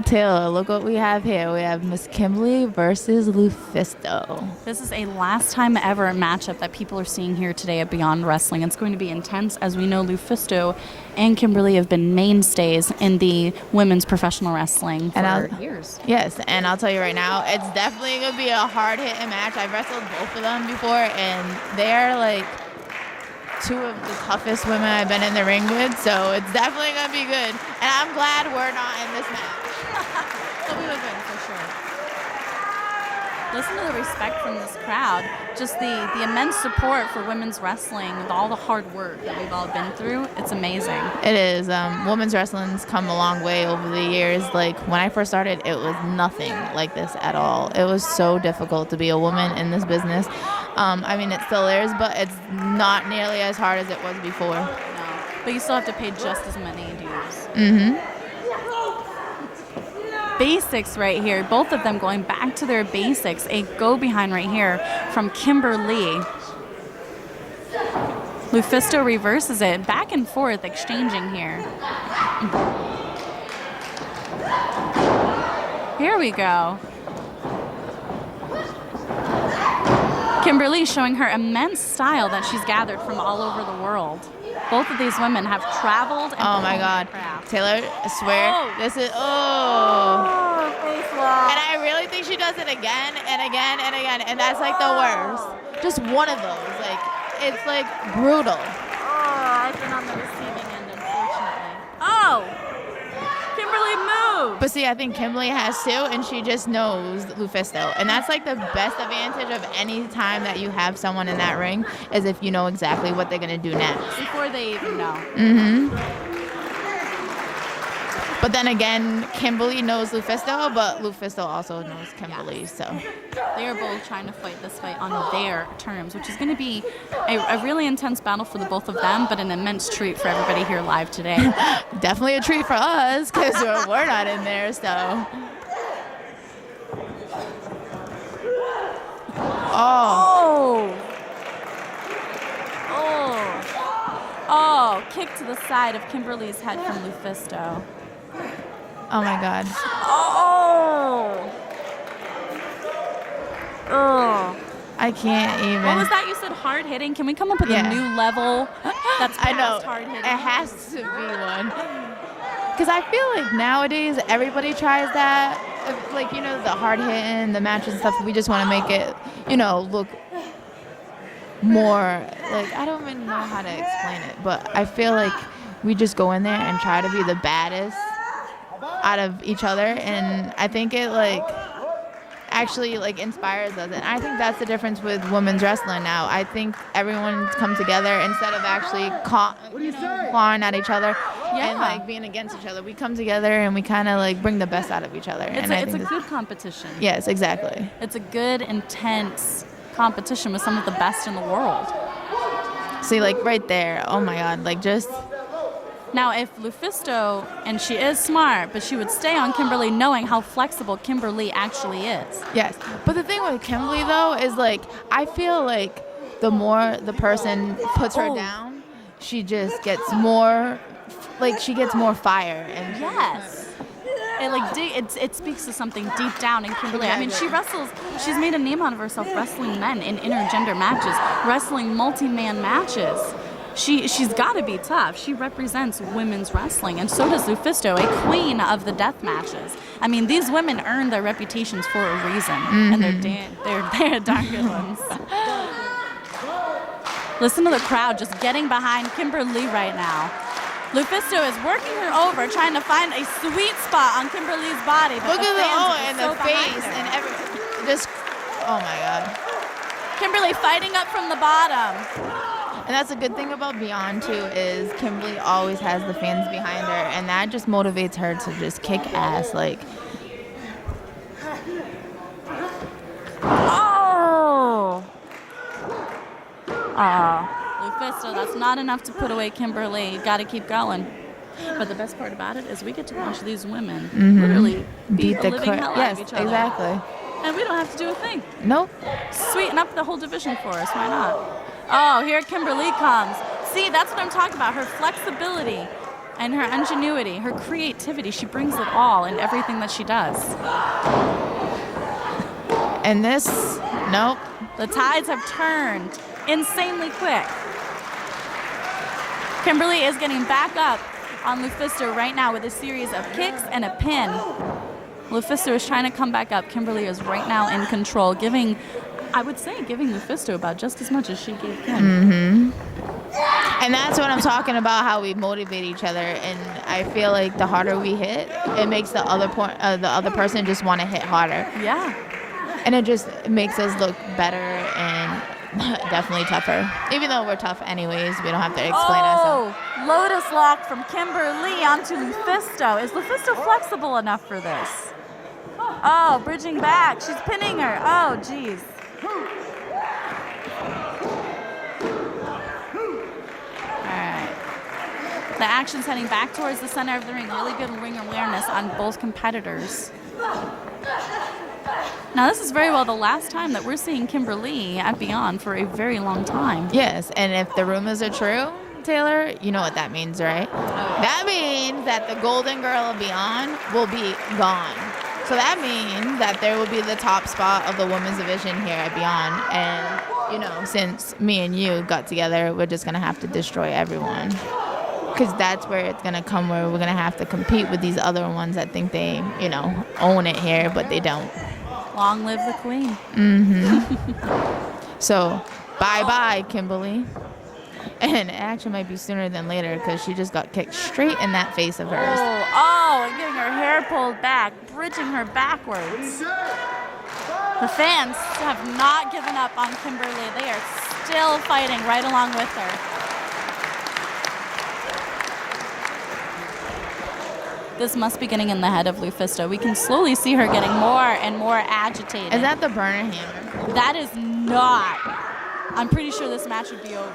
Taylor, look what we have here. We have Miss Kimberly versus LuFisto. This is a last time ever matchup that people are seeing here today at Beyond Wrestling. It's going to be intense. As we know, LuFisto and Kimberly have been mainstays in the women's professional wrestling for years. Yes, and I'll tell you right now, it's definitely going to be a hard-hitting match. I've wrestled both of them before, and they're like two of the toughest women I've been in the ring with, so it's definitely going to be good. And I'm glad we're not in this match. But we would win for sure. Listen to the respect from this crowd. Just the immense support for women's wrestling with all the hard work that we've all been through. It's amazing. It is. Women's wrestling's come a long way over the years. Like, when I first started, it was nothing like this at all. It was so difficult to be a woman in this business. I mean, it still is, but it's not nearly as hard as it was before. No, but you still have to pay just as many dues. Mm-hmm. Basics right here. Both of them going back to their basics. A go-behind right here from Kimber Lee. LuFisto reverses it. Back and forth exchanging here. Here we go. Kimber Lee showing her immense style that she's gathered from all over the world. Both of these women have traveled and oh my God. Taylor, I swear, this is, face lock. And I really think she does it again and again and again, and that's like the worst. Just one of those, like, it's like brutal. I've been on the receiving end, unfortunately. Oh! Kimberly moved! But see, I think Kimberly has too, and she just knows LuFisto. And that's like the best advantage of any time that you have someone in that ring, is if you know exactly what they're going to do next. Before they even know. Mm-hmm. But then again, Kimberly knows LuFisto, but LuFisto also knows Kimberly, yes. So. They are both trying to fight this fight on their terms, which is going to be a really intense battle for the both of them, but an immense treat for everybody here live today. Definitely a treat for us, because we're not in there, so. Oh, kick to the side of Kimberly's head from LuFisto. Oh my God. Oh. I can't even. What was that you said? Hard hitting? Can we come up with a new level that's past hard hitting? It has to be one. Because I feel like nowadays everybody tries that. Like, you know, the hard hitting, the matches and stuff. We just want to make it, you know, look more like, I don't even know how to explain it, but I feel like we just go in there and try to be the baddest out of each other, and I think it like actually like inspires us, and I think that's the difference with women's wrestling now. I think everyone's come together instead of actually clawing at each other and like being against each other. We come together and we kind of like bring the best out of each other. It's a good competition. Yes, exactly. It's a good, intense competition with some of the best in the world. See, like right there, oh my God, like just. Now, if LuFisto, and she is smart, but she would stay on Kimberly knowing how flexible Kimberly actually is. Yes, but the thing with Kimberly though is like, I feel like the more the person puts her down, she just gets more, like she gets more fire. And yes. It speaks to something deep down in Kimberly. I mean, she's made a name out of herself wrestling men in intergender matches, wrestling multi-man matches. She's got to be tough. She represents women's wrestling, and so does LuFisto, a queen of the death matches. I mean, these women earn their reputations for a reason, and they're darn good ones. Listen to the crowd just getting behind Kimber Lee right now. LuFisto is working her over, trying to find a sweet spot on Kimber Lee's body. But look at the face and everything. Just, oh my God. Kimberly fighting up from the bottom. And that's a good thing about Beyond too, is Kimberly always has the fans behind her, and that just motivates her to just kick ass. Like, LuFisto, that's not enough to put away Kimber Lee. You got to keep going. But the best part about it is we get to watch these women literally beat the living hell out of each other. Exactly. And we don't have to do a thing. Nope. Sweeten up the whole division for us. Why not? Oh, here Kimber Lee comes. See, that's what I'm talking about. Her flexibility. and her ingenuity, her creativity. She brings it all in everything that she does. And this, nope. The tides have turned insanely quick. Kimber Lee is getting back up on LuFisto right now with a series of kicks and a pin. LuFisto is trying to come back up. Kimber Lee is right now in control, giving LuFisto about just as much as she gave Kim. And that's what I'm talking about, how we motivate each other. And I feel like the harder we hit, it makes the other person just want to hit harder. Yeah. And it just makes us look better and definitely tougher. Even though we're tough anyways, we don't have to explain ourselves. Lotus lock from Kimber Lee onto LuFisto. Is LuFisto flexible enough for this? Oh, bridging back. She's pinning her. Oh, geez. The action's heading back towards the center of the ring. Really good ring awareness on both competitors. Now, this is very well the last time that we're seeing Kimber Lee at Beyond for a very long time. Yes, and if the rumors are true, Taylor, you know what that means, right? That means that the Golden Girl of Beyond will be gone. So that means that there will be the top spot of the women's division here at Beyond. And, you know, since me and you got together, we're just going to have to destroy everyone. Because that's where it's going to come, where we're going to have to compete with these other ones that think they, you know, own it here, but they don't. Long live the queen. So, bye-bye, Kimberly. And it actually might be sooner than later because she just got kicked straight in that face of hers. And getting her hair pulled back, bridging her backwards. The fans have not given up on Kimber Lee. They are still fighting right along with her. This must be getting in the head of LuFisto. We can slowly see her getting more and more agitated. Is that the burner hammer? That is not. I'm pretty sure this match would be over.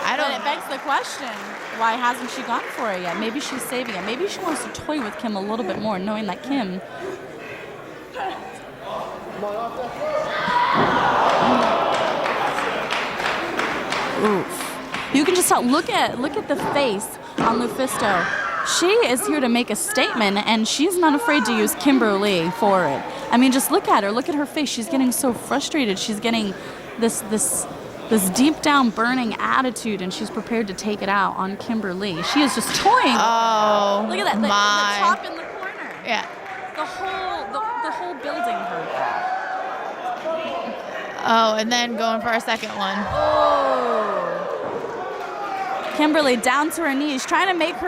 But it begs the question, why hasn't she gone for it yet? Maybe she's saving it. Maybe she wants to toy with Kim a little bit more, knowing that Kim... Oof. You can just tell, look at the face on LuFisto. She is here to make a statement, and she's not afraid to use Kimber Lee for it. I mean, just look at her. Look at her face. She's getting so frustrated. She's getting this deep down burning attitude, and she's prepared to take it out on Kimber Lee. She is just toying. Oh, look at that. The chop in the corner. Yeah. The whole building heard that. Oh, and then going for our second one. Oh. Kimber Lee down to her knees, trying to make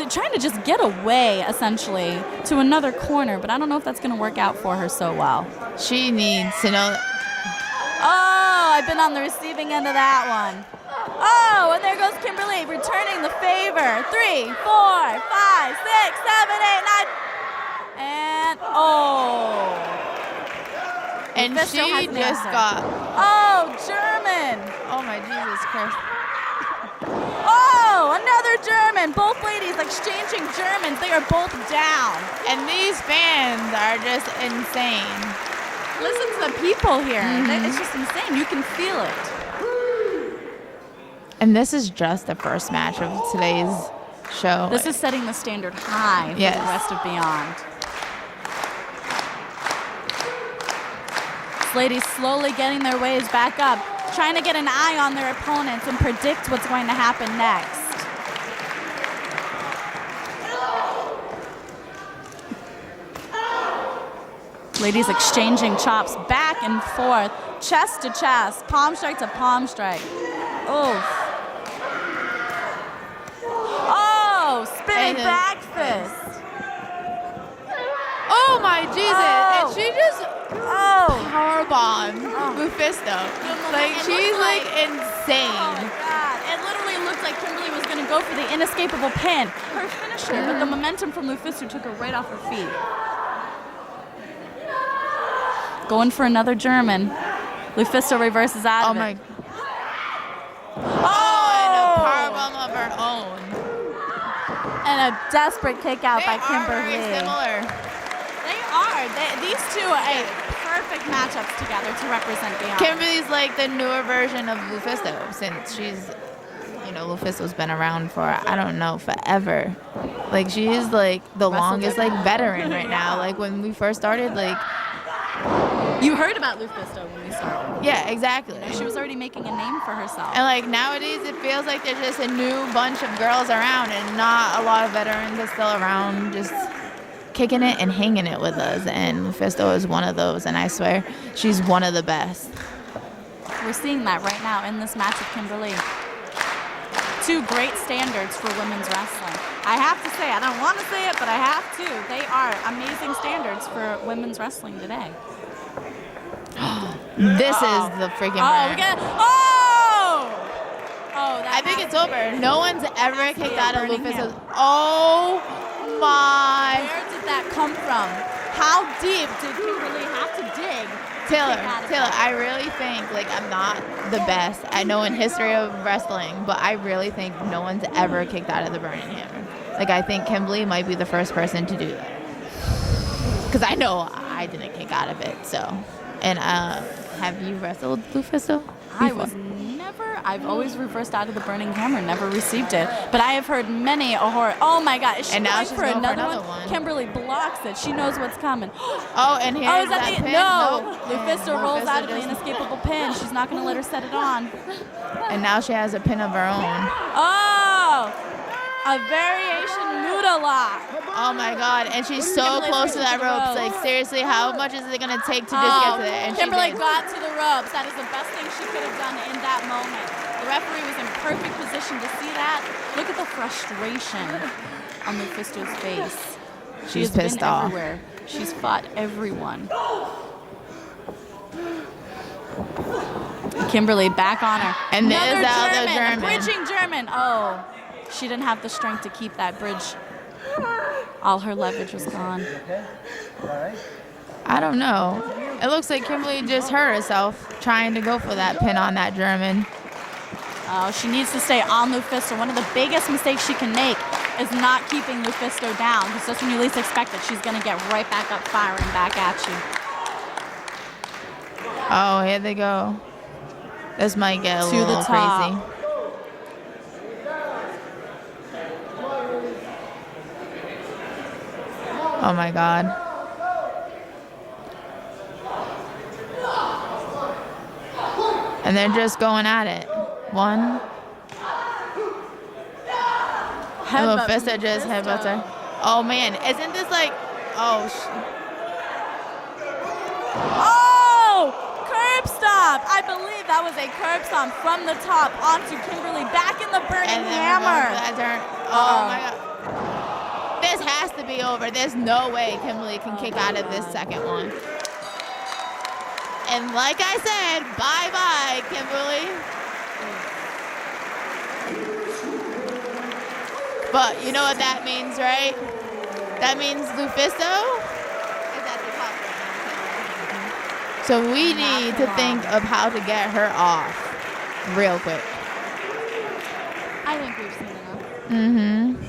trying to just get away, essentially, to another corner, but I don't know if that's going to work out for her so well. She needs to know. Oh, I've been on the receiving end of that one. Oh, and there goes Kimber Lee, returning the favor. 3, 4, 5, 6, 7, 8, 9. And, And she just got... Oh, German. Oh, my Jesus Christ. Oh, another German. Both ladies exchanging Germans. They are both down. And these fans are just insane. Listen to the people here. It's just insane. You can feel it. And this is just the first match of today's show. This is setting the standard high for the rest of Beyond. These ladies slowly getting their ways back up, trying to get an eye on their opponents and predict what's going to happen next. Ladies exchanging chops back and forth, chest to chest, palm strike to palm strike. Oof. Oh, spinning back fist. Oh my Jesus! And she just powerbombed LuFisto. She's like insane. Oh my God! It literally looked like Kimber Lee was going to go for the inescapable pin, her finisher, but the momentum from LuFisto took her right off her feet. Going for another German. LuFisto reverses out of it. And a powerbomb of her own. And a desperate kick out by Kimber Lee. They are very similar. They are. These two are perfect matchups together to represent Beyond. Kimberly's like the newer version of LuFisto, since she's, know LuFisto's been around for, I don't know, forever. Like, she is, like, the longest, like, veteran right now. Like, when we first started, like... You heard about LuFisto when we started. Yeah, exactly. She was already making a name for herself. And, like, nowadays it feels like there's just a new bunch of girls around and not a lot of veterans are still around just kicking it and hanging it with us. And LuFisto is one of those, and I swear she's one of the best. We're seeing that right now in this match with Kimber Lee. Two great standards for women's wrestling. I have to say, I don't want to say it, but I have to. They are amazing standards for women's wrestling today. This is the freaking burn. I think it's over. No one's ever kicked out of LuFisto's. Oh my. Where did that come from? How deep did Kimber Lee have to dig? Taylor, I really think, like, I'm not the best. I know in history of wrestling, but I really think no one's ever kicked out of the Burning Hammer. Like, I think Kimber Lee might be the first person to do that. Because I know I didn't kick out of it, so. And have you wrestled LuFisto before? I've always reversed out of the Burning Hammer, never received it. But I have heard many a horror. Oh my God! Is she now she's for going another for another one. Kimber Lee blocks it. She knows what's coming. Oh, and here's is that pin. No, Nope. LuFisto rolls out of the inescapable pin. She's not going to let her set it on. And now she has a pin of her own. Oh, a variation Muda lock. Oh my God! And she's so close to that ropes. Like, seriously, how much is it gonna take to just get to there? And Kimber Lee got to the ropes. That is the best thing she could have done in that moment. The referee was in perfect position to see that. Look at the frustration on LuFisto's face. She's pissed been off. Everywhere. She's fought everyone. Kimber Lee back on her. And there's the other German. Bridging German. Oh, she didn't have the strength to keep that bridge. All her leverage was gone. I don't know. It looks like Kimber Lee just hurt herself trying to go for that pin on that German. Oh, she needs to stay on LuFisto. One of the biggest mistakes she can make is not keeping LuFisto down, because just when you least expect it, she's going to get right back up firing back at you. Oh, here they go. This might get a little crazy. Oh my God. And they're just going at it. One. LuFisto just headbutts her. Oh man, isn't this like, oh curb stop! I believe that was a curb stomp from the top onto Kimber Lee, back in the Burning Hammer. Oh my God. This has to be over. There's no way Kimber Lee can kick out of this second one. And like I said, bye-bye, Kimber Lee. But you know what that means, right? That means LuFisto is at the top right now. So we need to think of how to get her off real quick. I think we've seen enough. Mm-hmm.